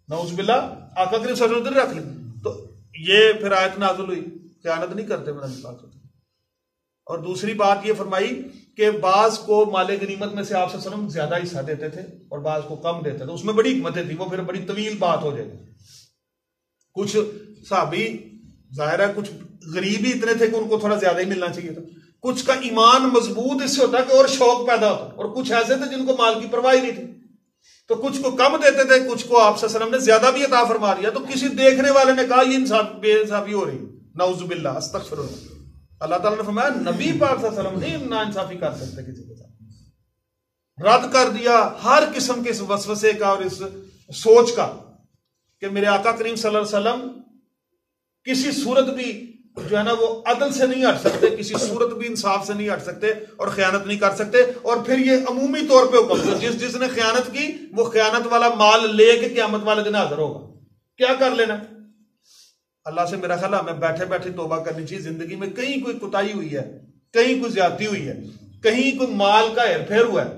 نعوذ باللہ آقا کریم صلی اللہ علیہ وسلم نے رکھ لی. تو یہ پھر آیت نازل ہوئی خیانت نہیں کرتے میرا نبی پاک. اور دوسری بات یہ فرمائی کہ بعض کو مال غنیمت میں سے آپ صلی اللہ علیہ وسلم زیادہ حصہ دیتے تھے اور بعض کو کم دیتے تھے. اس میں بڑی حکمتیں تھیں، وہ پھر بڑی طویل بات ہو جائے گی. کچھ صحابی ظاہر ہے کچھ غریب ہی اتنے تھے کہ ان کو تھوڑا زیادہ ہی ملنا چاہیے تھا. کچھ کا ایمان مضبوط اس سے ہوتا کہ اور شوق پیدا ہوتا، اور کچھ ایسے تھے جن کو مال کی پرواہ ہی نہیں تھی، تو کچھ کو کم دیتے تھے، کچھ کو آپ صلی اللہ علیہ وسلم نے زیادہ بھی عطا فرما دیا. تو کسی دیکھنے والے نے کہا یہ انصاف بے انصافی ہو رہی، نعوذ باللہ استغفر اللہ. اللہ تعالیٰ نے فرمایا نبی پاک صلی اللہ علیہ وسلم نہیں نا انصافی کر سکتے کسی کے ساتھ. رد کر دیا ہر قسم کے اس وسوسے کا اور اس سوچ کا کہ میرے آقا کریم صلی اللہ علیہ وسلم کسی صورت بھی جو ہے نا وہ عدل سے نہیں ہٹ سکتے، کسی صورت بھی انصاف سے نہیں ہٹ سکتے اور خیانت نہیں کر سکتے. اور پھر یہ عمومی طور پہ حکم، جس نے خیانت کی وہ خیانت والا مال لے کے قیامت والے دن حاضر ہوگا. کیا کر لینا؟ اللہ سے میرا خیال ہے ہمیں بیٹھے بیٹھے توبہ کرنی چاہیے. زندگی میں کہیں کوئی کوتاہی ہوئی ہے، کہیں کوئی زیادتی ہوئی ہے، کہیں کوئی مال کا ہیر پھیر ہوا ہے،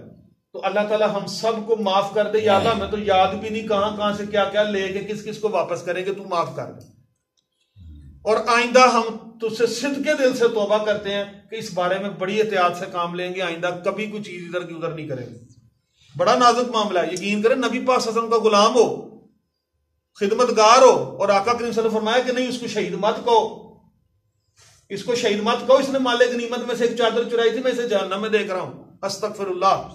تو اللہ تعالیٰ ہم سب کو معاف کر دے. یا اللہ ہمیں تو یاد بھی نہیں کہاں سے کیا کیا لے کے کس کس کو واپس کریں گے، تو معاف کر دے. اور آئندہ ہم تجھ سے صدقے دل سے توبہ کرتے ہیں کہ اس بارے میں بڑی احتیاط سے کام لیں گے، آئندہ کبھی کوئی چیز ادھر کی ادھر نہیں کریں گے. بڑا نازک معاملہ ہے. یقین کریں نبی پاک صلی اللہ علیہ وسلم کا غلام ہو، خدمتگار ہو، اور آقا کریم صلی اللہ علیہ وسلم نے فرمایا کہ نہیں اس کو شہید مت کہو، اس کو شہید مت کہو، اس نے مال غنیمت میں سے ایک چادر چرائی تھی، میں اسے جہنم میں دیکھ رہا ہوں، استغفر اللہ.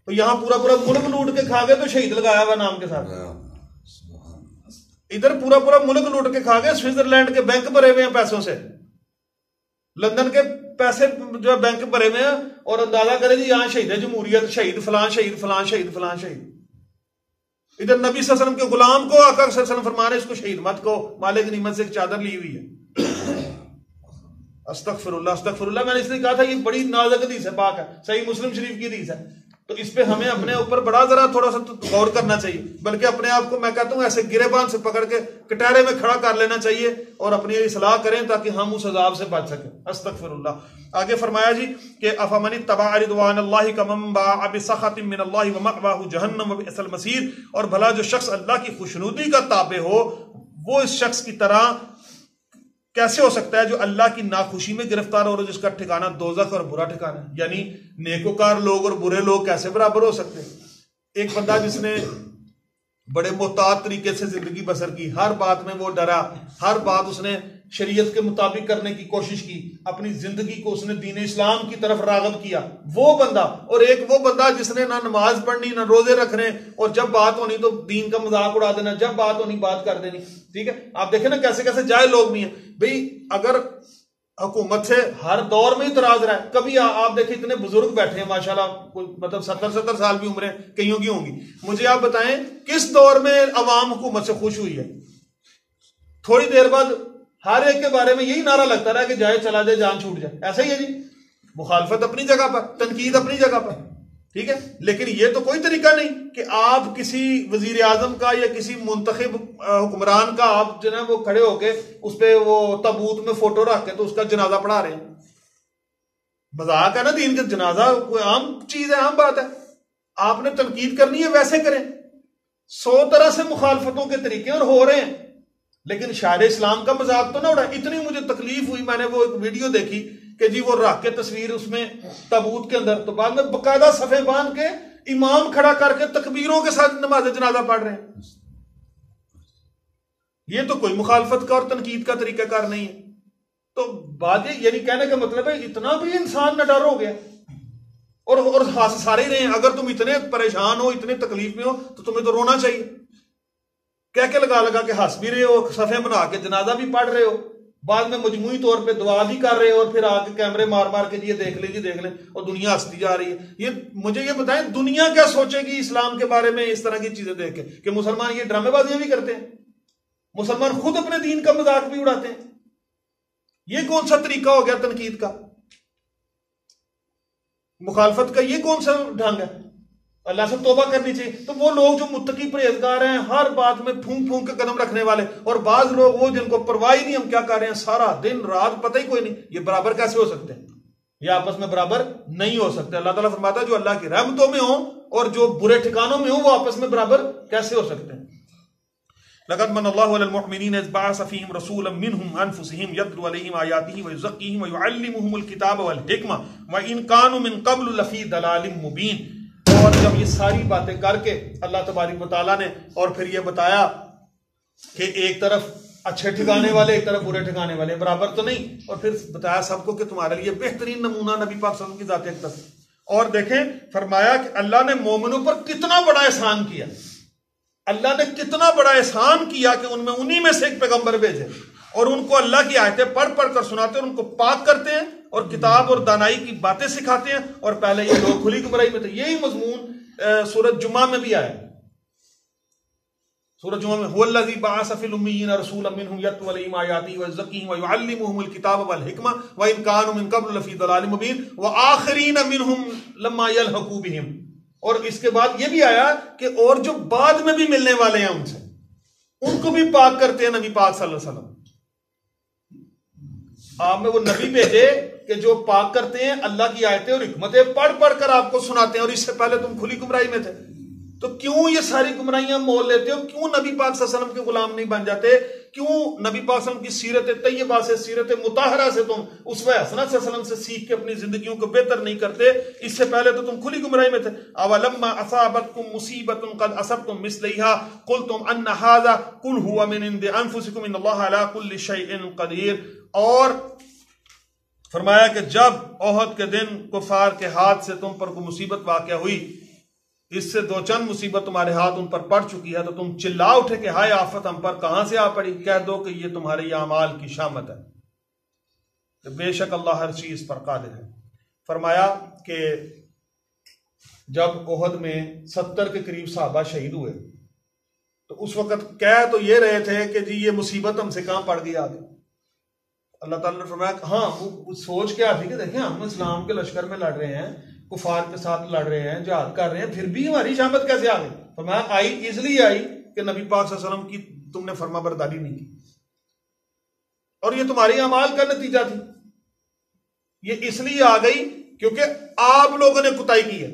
تو یہاں پورا پورا ملک لوٹ کے کھا گئے تو شہید لگایا ہوا نام کے ساتھ. ادھر پورا پورا ملک لوٹ کے کھا گئے، سوئٹزرلینڈ کے بینک بھرے ہوئے ہیں پیسوں سے، لندن کے پیسے جو ہے بینک بھرے ہوئے ہیں، اور اندازہ کریں جی یہاں شہید ہے جمہوریت، شہید فلان شہید فلان شہید فلان شہید. ادھر نبی صلی اللہ علیہ وسلم کے غلام کو آقا صلی اللہ علیہ وسلم فرما رہے اس کو شہید مت کہو، مال غنیمت سے ایک چادر لی ہوئی ہے. استغفر اللہ استغفر اللہ. میں نے اس لیے کہا تھا یہ بڑی نازک حدیث ہے، پاک ہے، صحیح مسلم شریف کی حدیث ہے. تو اس پہ ہمیں اپنے اوپر بڑا ذرا تھوڑا سا غور کرنا چاہیے، بلکہ اپنے آپ کو میں کہتا ہوں ایسے گریبان سے پکڑ کے کٹہرے میں کھڑا کر لینا چاہیے اور اپنی اصلاح کریں تاکہ ہم اس عذاب سے بچ سکیں. استغفر اللہ. آگے فرمایا جی کہ افمن اتبع رضوان اللہ کمن باء بسخط من اللہ ومأواہ جہنم وبئس المصیر. اور بھلا جو شخص اللہ کی خوشنودی کا تابع ہو وہ اس شخص کی طرح کیسے ہو سکتا ہے جو اللہ کی ناخوشی میں گرفتار ہو رہا ہے، جس کا ٹھکانہ دوزخ اور برا ٹھکانہ ہے. یعنی نیکوکار لوگ اور برے لوگ کیسے برابر ہو سکتے ہیں؟ ایک بندہ جس نے بڑے محتاط طریقے سے زندگی بسر کی، ہر بات میں وہ ڈرا، ہر بات اس نے شریعت کے مطابق کرنے کی کوشش کی، اپنی زندگی کو اس نے دین اسلام کی طرف راغب کیا، وہ بندہ. اور ایک وہ بندہ جس نے نہ نماز پڑھنی نہ روزے رکھنے، اور جب بات ہونی تو دین کا مذاق اڑا دینا، جب بات ہونی بات کر دینی. ٹھیک ہے، آپ دیکھیں نا کیسے کیسے جائے لوگ بھی ہیں. بھئی اگر حکومت سے ہر دور میں اعتراض رہا ہے، کبھی آپ دیکھیں اتنے بزرگ بیٹھے ہیں ماشاءاللہ، مطلب 70 سال بھی عمریں کئیوں کی ہوں گی، مجھے آپ بتائیں کس دور میں عوام حکومت سے خوش ہوئی ہے؟ تھوڑی دیر بعد ہر ایک کے بارے میں یہی نعرہ لگتا رہا کہ جائے چلا جائے جان چھوٹ جائے. ایسا ہی ہے جی، مخالفت اپنی جگہ پر، تنقید اپنی جگہ پر. ٹھیک ہے، لیکن یہ تو کوئی طریقہ نہیں کہ آپ کسی وزیر اعظم کا یا کسی منتخب حکمران کا آپ جو ہے وہ کھڑے ہو کے اس پہ وہ تابوت میں فوٹو رکھ کے تو اس کا جنازہ پڑھا رہے ہیں. مذاق ہے نا دین کا. جنازہ کوئی عام چیز ہے، عام بات ہے. آپ نے تنقید کرنی ہے ویسے کریں. 100 طرح سے مخالفتوں کے طریقے اور ہو رہے ہیں، لیکن شاعر اسلام کا مذاق تو نہ اڑا. اتنی مجھے تکلیف ہوئی، میں نے وہ ایک ویڈیو دیکھی کہ جی وہ رکھ کے تصویر اس میں تابوت کے اندر، تو بعد میں باقاعدہ صفے باندھ کے امام کھڑا کر کے تکبیروں کے ساتھ نماز جنازہ پڑھ رہے ہیں. یہ تو کوئی مخالفت کا اور تنقید کا طریقہ کار نہیں ہے. تو بات یہ یعنی کہنے کا مطلب ہے اتنا بھی انسان نہ ڈر ہو گیا اور ہنس سارے ہی رہے ہیں. اگر تم اتنے پریشان ہو، اتنے تکلیف میں ہو تو تمہیں تو رونا چاہیے. کہہ کے لگا کے ہنس بھی رہے ہو، صفحے بنا کے جنازہ بھی پڑھ رہے ہو، بعد میں مجموعی طور پہ دعا بھی کر رہے ہو، اور پھر آ کے کیمرے مار مار کے یہ دیکھ لیں جی دیکھ لیں، اور دنیا ہنستی جا رہی ہے. یہ مجھے یہ بتائیں دنیا کیا سوچے گی اسلام کے بارے میں اس طرح کی چیزیں دیکھ کے کہ مسلمان یہ ڈرامے بازیاں بھی کرتے ہیں، مسلمان خود اپنے دین کا مذاق بھی اڑاتے ہیں. یہ کون سا طریقہ ہو گیا تنقید کا، مخالفت کا؟ یہ کون سا ڈھنگ ہے؟ اللہ سے توبہ کرنی چاہیے. تو وہ لوگ جو متقی پرہیزگار ہیں، ہر بات میں پھونک پھونک کے قدم رکھنے والے، اور بعض لوگ وہ جن کو پرواہ نہیں ہم کیا کر رہے ہیں، سارا دن رات پتہ ہی کوئی نہیں، یہ برابر کیسے ہو سکتے ہیں؟ یہ آپس میں برابر نہیں ہو سکتے. اللہ تعالیٰ فرماتا ہے جو اللہ کی رحمتوں میں ہوں اور جو برے ٹھکانوں میں ہوں وہ آپس میں برابر کیسے ہو سکتے ہیں؟ لقد من اللہ علی المؤمنین اذ بعث فیہم رسولا منہم انفسہم یتلو علیہم آیاتہ ویزکیہم ویعلمہم الکتاب والحکمہ وان کانوا من قبل لفی ضلال مبین. اور جب یہ ساری باتیں کر کے اللہ تبارک و تعالیٰ نے اور پھر یہ بتایا کہ ایک طرف اچھے ٹھکانے والے ایک طرف برے ٹھکانے والے برابر تو نہیں، اور پھر بتایا سب کو کہ تمہارے لیے بہترین نمونہ نبی پاک صلی اللہ علیہ وسلم کی ذات اقدس. اور دیکھیں فرمایا کہ اللہ نے مومنوں پر کتنا بڑا احسان کیا، اللہ نے کتنا بڑا احسان کیا کہ ان میں انہی میں سے ایک پیغمبر بھیجے اور ان کو اللہ کی آیتیں پڑھ پڑھ کر سناتے ہیں، ان کو پاک کرتے ہیں اور کتاب اور دانائی کی باتیں سکھاتے ہیں. اور پہلے یہ لوگ کھلی گمراہی میں تھے. یہی مضمون سورۃ جمعہ میں بھی آیا. سورۃ جمعہ میں هو الذی بعث فی الامیین رسولا منہم یتلو علیہم آیاتہ ویزکیہم ویعلمہم الکتاب والحکمہ وان کانوا من قبل لفی ضلال مبین وآخرین منہم لما یلحقوا بہم. اور اس کے بعد یہ بھی آیا کہ اور جو بعد میں بھی ملنے والے ہیں ان سے، ان کو بھی پاک کرتے ہیں نبی پاک صلی اللہ علیہ وسلم. آپ میں وہ نبی بھیجے کہ جو پاک کرتے ہیں، اللہ کی آیتیں اور حکمتیں پڑھ پڑھ کر آپ کو سناتے ہیں، اور اس سے پہلے تم کھلی گمراہی میں تھے. تو کیوں یہ ساری گمراہیاں مول لیتے ہو؟ کیوں نبی پاک صلی اللہ علیہ وسلم کے غلام نہیں بن جاتے؟ کیوں نبی پاک صلی اللہ علیہ وسلم کی سیرت طیبہ سے، سیرت مطہرہ سے تم اسوہ حسنہ صلی اللہ علیہ وسلم سے سیکھ کے اپنی زندگیوں کو بہتر نہیں کرتے؟ اس سے پہلے تو تم کھلی گمراہی میں تھے. اولما اصابتکم مصیبۃ قد اصبتم مثلیھا قلتم ان ھذا قل ھو من عند انفسکم ان اللہ علی کل شیء قدیر. اور فرمایا کہ جب احد کے دن کفار کے ہاتھ سے تم پر کوئی مصیبت واقع ہوئی، اس سے دو چند مصیبت تمہارے ہاتھ ان پر پڑ چکی ہے، تو تم چلا اٹھے کہ ہائے آفت ہم پر کہاں سے آ پڑی. کہہ دو کہ یہ تمہارے اعمال کی شامت ہے، کہ بے شک اللہ ہر چیز پر قادر ہے. فرمایا کہ جب احد میں 70 کے قریب صحابہ شہید ہوئے تو اس وقت کہہ تو یہ رہے تھے کہ جی یہ مصیبت ہم سے کہاں پڑ گئی آگے. اللہ تعالیٰ نے فرمایا کہ ہاں وہ سوچ کیا تھی کہ دیکھیں ہم اسلام کے لشکر میں لڑ رہے ہیں، کفار کے ساتھ لڑ رہے ہیں، جہاد کر رہے ہیں، پھر بھی ہماری شامت کیسے آ گئی؟ فرمایا آئی اس لیے آئی کہ نبی پاک صلی اللہ علیہ وسلم کی تم نے فرما برداری نہیں کی، اور یہ تمہاری اعمال کا نتیجہ تھی. یہ اس لیے آ گئی کیونکہ آپ لوگوں نے کوتاہی کی ہے.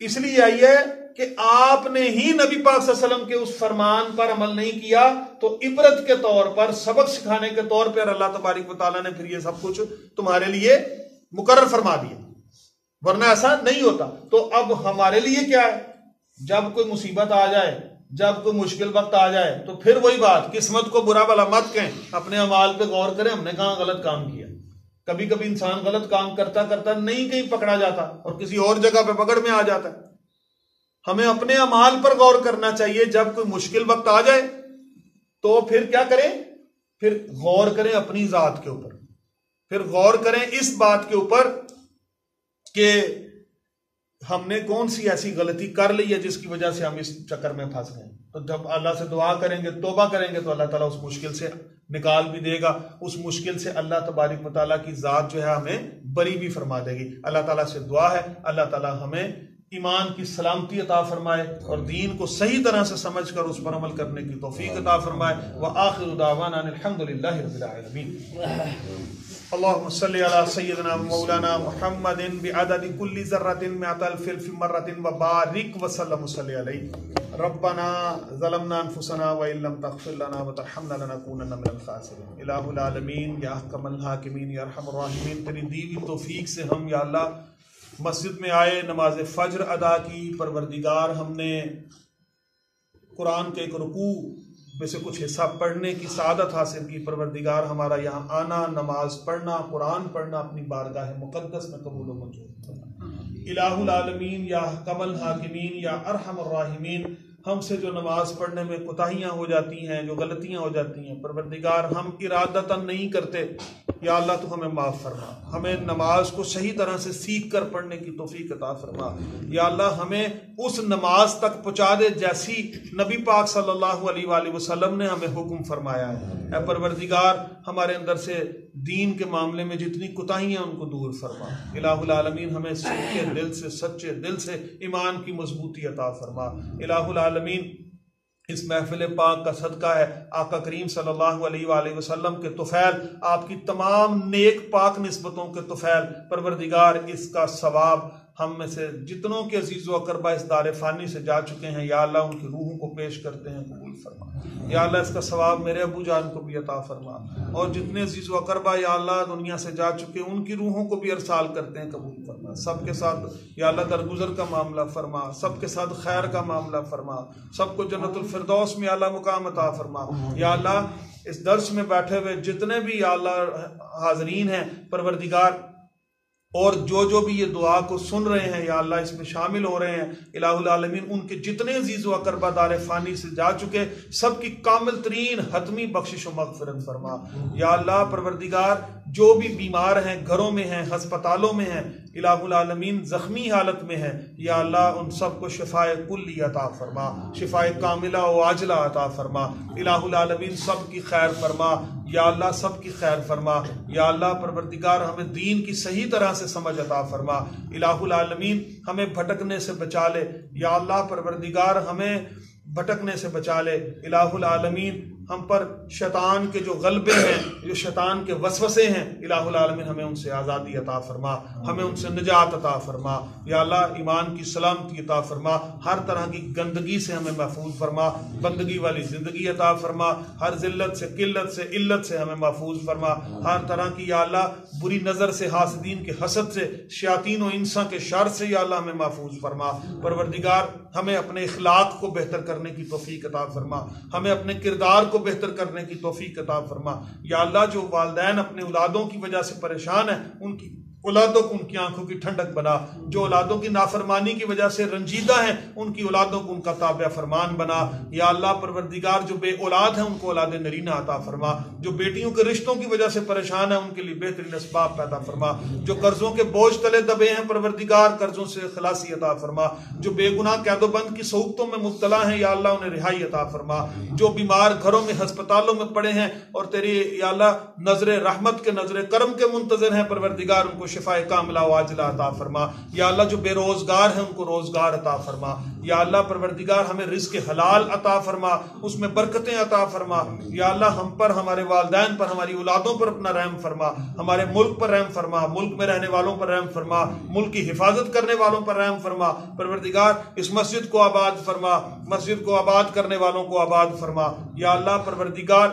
اس لیے آئی ہے کہ آپ نے ہی نبی پاک صلی اللہ علیہ وسلم کے اس فرمان پر عمل نہیں کیا، تو عبرت کے طور پر، سبق سکھانے کے طور پر اللہ تبارک و تعالیٰ نے پھر یہ سب کچھ تمہارے لیے مقرر فرما دیا، ورنہ ایسا نہیں ہوتا. تو اب ہمارے لیے کیا ہے؟ جب کوئی مصیبت آ جائے، جب کوئی مشکل وقت آ جائے، تو پھر وہی بات، قسمت کو برا بھلا مت کہیں، اپنے اعمال پہ غور کریں ہم نے کہاں غلط کام کیا. کبھی کبھی انسان غلط کام کرتا کرتا نہیں کہیں پکڑا جاتا اور کسی اور جگہ پہ پکڑ میں آ جاتا ہے. ہمیں اپنے اعمال پر غور کرنا چاہیے. جب کوئی مشکل وقت آ جائے تو پھر کیا کریں؟ پھر غور کریں اپنی ذات کے اوپر، پھر غور کریں اس بات کے اوپر کہ ہم نے کون سی ایسی غلطی کر لی ہے جس کی وجہ سے ہم اس چکر میں پھنس گئے. تو جب اللہ سے دعا کریں گے، توبہ کریں گے، تو اللہ تعالیٰ اس مشکل سے نکال بھی دے گا. اس مشکل سے اللہ تبارک و تعالیٰ کی ذات جو ہے ہمیں بری بھی فرما دے گی. اللہ تعالیٰ سے دعا ہے اللہ تعالیٰ ہمیں ایمان کی سلامتی عطا فرمائے اور دین کو صحیح طرح سے سمجھ کر اس پر عمل کرنے کی توفیق عطا فرمائے. وآخر دعوانا الحمدللہ رب العالمین. اللهم صل على سيدنا مولانا محمد بعدد كل ذرة مئة ألف مرة وبارك وسلم وصل عليه. ربنا ظلمنا أنفسنا وإن لم تغفر لنا وترحمنا لنكونن من الخاسرين. الہ العالمین یا احکم الحاکمین یا ارحم الراحمین، تیری دی ہوئی توفیق سے ہم یا اللہ مسجد میں آئے، نماز فجر ادا کی. پروردگار ہم نے قرآن کے ایک رکوع میں سے کچھ حصہ پڑھنے کی سعادت حاصل کی. پروردگار ہمارا یہاں آنا، نماز پڑھنا، قرآن پڑھنا اپنی بارگاہ مقدس میں قبول و منظور کرنا. الہ العالمین یا احکم الحاکمین یا ارحم الراحمین، ہم سے جو نماز پڑھنے میں کوتاہیاں ہو جاتی ہیں، جو غلطیاں ہو جاتی ہیں، پروردگار ہم ارادتاً نہیں کرتے، یا اللہ تو ہمیں معاف فرما. ہمیں نماز کو صحیح طرح سے سیکھ کر پڑھنے کی توفیق عطا فرما. یا اللہ ہمیں اس نماز تک پہنچا دے جیسی نبی پاک صلی اللہ علیہ وآلہ وسلم نے ہمیں حکم فرمایا ہے. اے پروردگار ہمارے اندر سے دین کے معاملے میں جتنی کوتاہیاں ان کو دور فرما. الہ العالمین ہمیں سچے دل سے، سچے دل سے ایمان کی مضبوطی عطا فرما. الہ العالمین اس محفل پاک کا صدقہ ہے آقا کریم صلی اللہ علیہ وآلہ وسلم کے طفیل، آپ کی تمام نیک پاک نسبتوں کے طفیل، پروردگار اس کا ثواب ہم میں سے جتنوں کے عزیز و اقربا اس دار فانی سے جا چکے ہیں یا اللہ ان کی روحوں کو پیش کرتے ہیں قبول فرما، یا اللہ اس کا ثواب میرے ابو جان کو بھی عطا فرما، اور جتنے عزیز و اقربا یا اللہ دنیا سے جا چکے ان کی روحوں کو بھی ارسال کرتے ہیں قبول فرما، سب کے ساتھ یا اللہ درگزر کا معاملہ فرما، سب کے ساتھ خیر کا معاملہ فرما، سب کو جنت الفردوس میں یا اللہ مقام عطا فرما، یا اللہ اس درس میں بیٹھے ہوئے جتنے بھی یا اللہ حاضرین ہیں پروردگار، اور جو بھی یہ دعا کو سن رہے ہیں یا اللہ اس میں شامل ہو رہے ہیں الہ العالمین، ان کے جتنے عزیز و اقربا دار فانی سے جا چکے سب کی کامل ترین حتمی بخشش و مغفرت فرما، یا اللہ پروردگار جو بھی بیمار ہیں، گھروں میں ہیں، ہسپتالوں میں ہیں، الہ العالمین زخمی حالت میں ہیں، یا اللہ ان سب کو شفائے کلی عطا فرما، شفائے کاملہ و عاجلہ عطا فرما، الہ العالمین سب کی خیر فرما، یا اللہ سب کی خیر فرما، یا اللہ پروردگار ہمیں دین کی صحیح طرح سے سمجھ عطا فرما، الہ العالمین ہمیں بھٹکنے سے بچا لے، یا اللہ پروردگار ہمیں بھٹکنے سے بچا لے، الہ العالمین ہم پر شیطان کے جو غلبے ہیں، جو شیطان کے وسوسے ہیں، الہ العالمین ہمیں ان سے آزادی عطا فرما، ہمیں ان سے نجات عطا فرما، یا اللہ ایمان کی سلامتی عطا فرما، ہر طرح کی گندگی سے ہمیں محفوظ فرما، بندگی والی زندگی عطا فرما، ہر ذلت سے، قلت سے، علت سے ہمیں محفوظ فرما، ہر طرح کی یا اللہ بری نظر سے، حاسدین کے حسد سے، شیاطین و انسان کے شر سے یا اللہ ہمیں محفوظ فرما، پروردگار ہمیں اپنے اخلاق کو بہتر کرنے کی توفیق عطا فرما، ہمیں اپنے کردار کو بہتر کرنے کی توفیق عطا فرما، یا اللہ جو والدین اپنے اولادوں کی وجہ سے پریشان ہیں ان کی اولادوں کو ان کی آنکھوں کی ٹھنڈک بنا، جو اولادوں کی نافرمانی کی وجہ سے رنجیدہ ہیں ان کی اولادوں کو ان کا تابع فرمان بنا، یا اللہ پروردگار جو بے اولاد ہیں ان کو اولاد نرینہ عطا فرما، جو بیٹیوں کے رشتوں کی وجہ سے پریشان ہیں ان کے لیے بہترین اسباب پیدا فرما، جو قرضوں کے بوجھ تلے دبے ہیں پروردگار قرضوں سے خلاصی عطا فرما، جو بے گناہ قید و بند کی صحبتوں میں مبتلا ہیں یا اللہ انہیں رہائی عطا فرما، جو بیمار گھروں میں ہسپتالوں میں پڑے ہیں اور تیری یا اللہ نظر رحمت کے نظر کرم کے منتظر ہیں پروردگار ان کو شفائے کاملہ و عاجلہ عطا فرما، یا اللہ جو بے روزگار ہیں ان کو روزگار عطا فرما، یا اللہ پروردگار ہمیں رزق حلال عطا فرما، اس میں برکتیں عطا فرما، یا اللہ ہم پر، ہمارے والدین پر، ہماری اولادوں پر اپنا رحم فرما، ہمارے ملک پر رحم فرما، ملک میں رہنے والوں پر رحم فرما، ملک کی حفاظت کرنے والوں پر رحم فرما، پروردگار اس مسجد کو آباد فرما، مسجد کو آباد کرنے والوں کو آباد فرما، یا اللہ پروردگار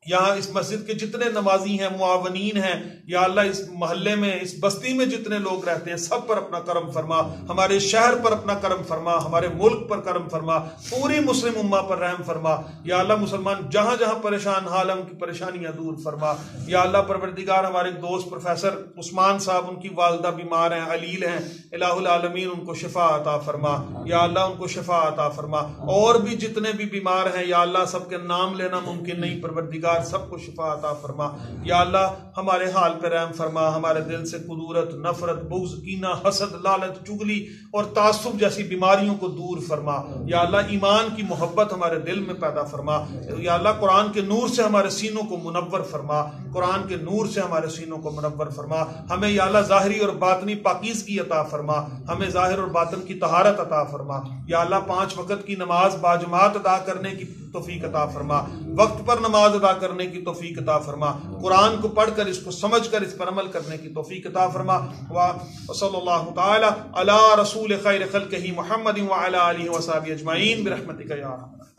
یہاں اس مسجد کے جتنے نمازی ہیں، معاونین ہیں، یا اللہ اس محلے میں، اس بستی میں جتنے لوگ رہتے ہیں سب پر اپنا کرم فرما، ہمارے شہر پر اپنا کرم فرما، ہمارے ملک پر کرم فرما، پوری مسلم امہ پر رحم فرما، یا اللہ مسلمان جہاں جہاں پریشان حال ہیں ان کی پریشانیاں دور فرما، یا اللہ پروردگار ہمارے دوست پروفیسر عثمان صاحب ان کی والدہ بیمار ہیں، علیل ہیں، الہ العالمین ان کو شفا عطا فرما، یا اللہ ان کو شفا عطا فرما، اور بھی جتنے بھی بیمار ہیں یا اللہ سب کے نام لینا ممکن نہیں پروردگار سب کو شفا عطا فرما، یا اللہ ہمارے حال پہ رحم فرما، ہمارے دل سے کدورت، نفرت، بغض، کینہ، حسد، لالچ، چغلی اور تعصب جیسی بیماریوں کو دور فرما، یا اللہ ایمان کی محبت ہمارے دل میں پیدا فرما، یا اللہ قرآن کے نور سے ہمارے سینوں کو منور فرما، قرآن کے نور سے ہمارے سینوں کو منور فرما، ہمیں یا اللہ ظاہری اور باطنی پاکیزگی عطا فرما، ہمیں ظاہر اور باطن کی طہارت عطا فرما، یا اللہ 5 وقت کی نماز باجماعت ادا کرنے کی توفیق عطا فرما، وقت پر نماز ادا کرنے کی توفیق عطا فرما، قرآن کو پڑھ کر اس کو سمجھ کر اس پر عمل کرنے کی توفیق عطا فرما، وصلی اللہ تعالی علی رسول خیر خلقہ محمد وعلی آلہ وصحبہ اجمعین برحمتک یا ارحم الراحمین۔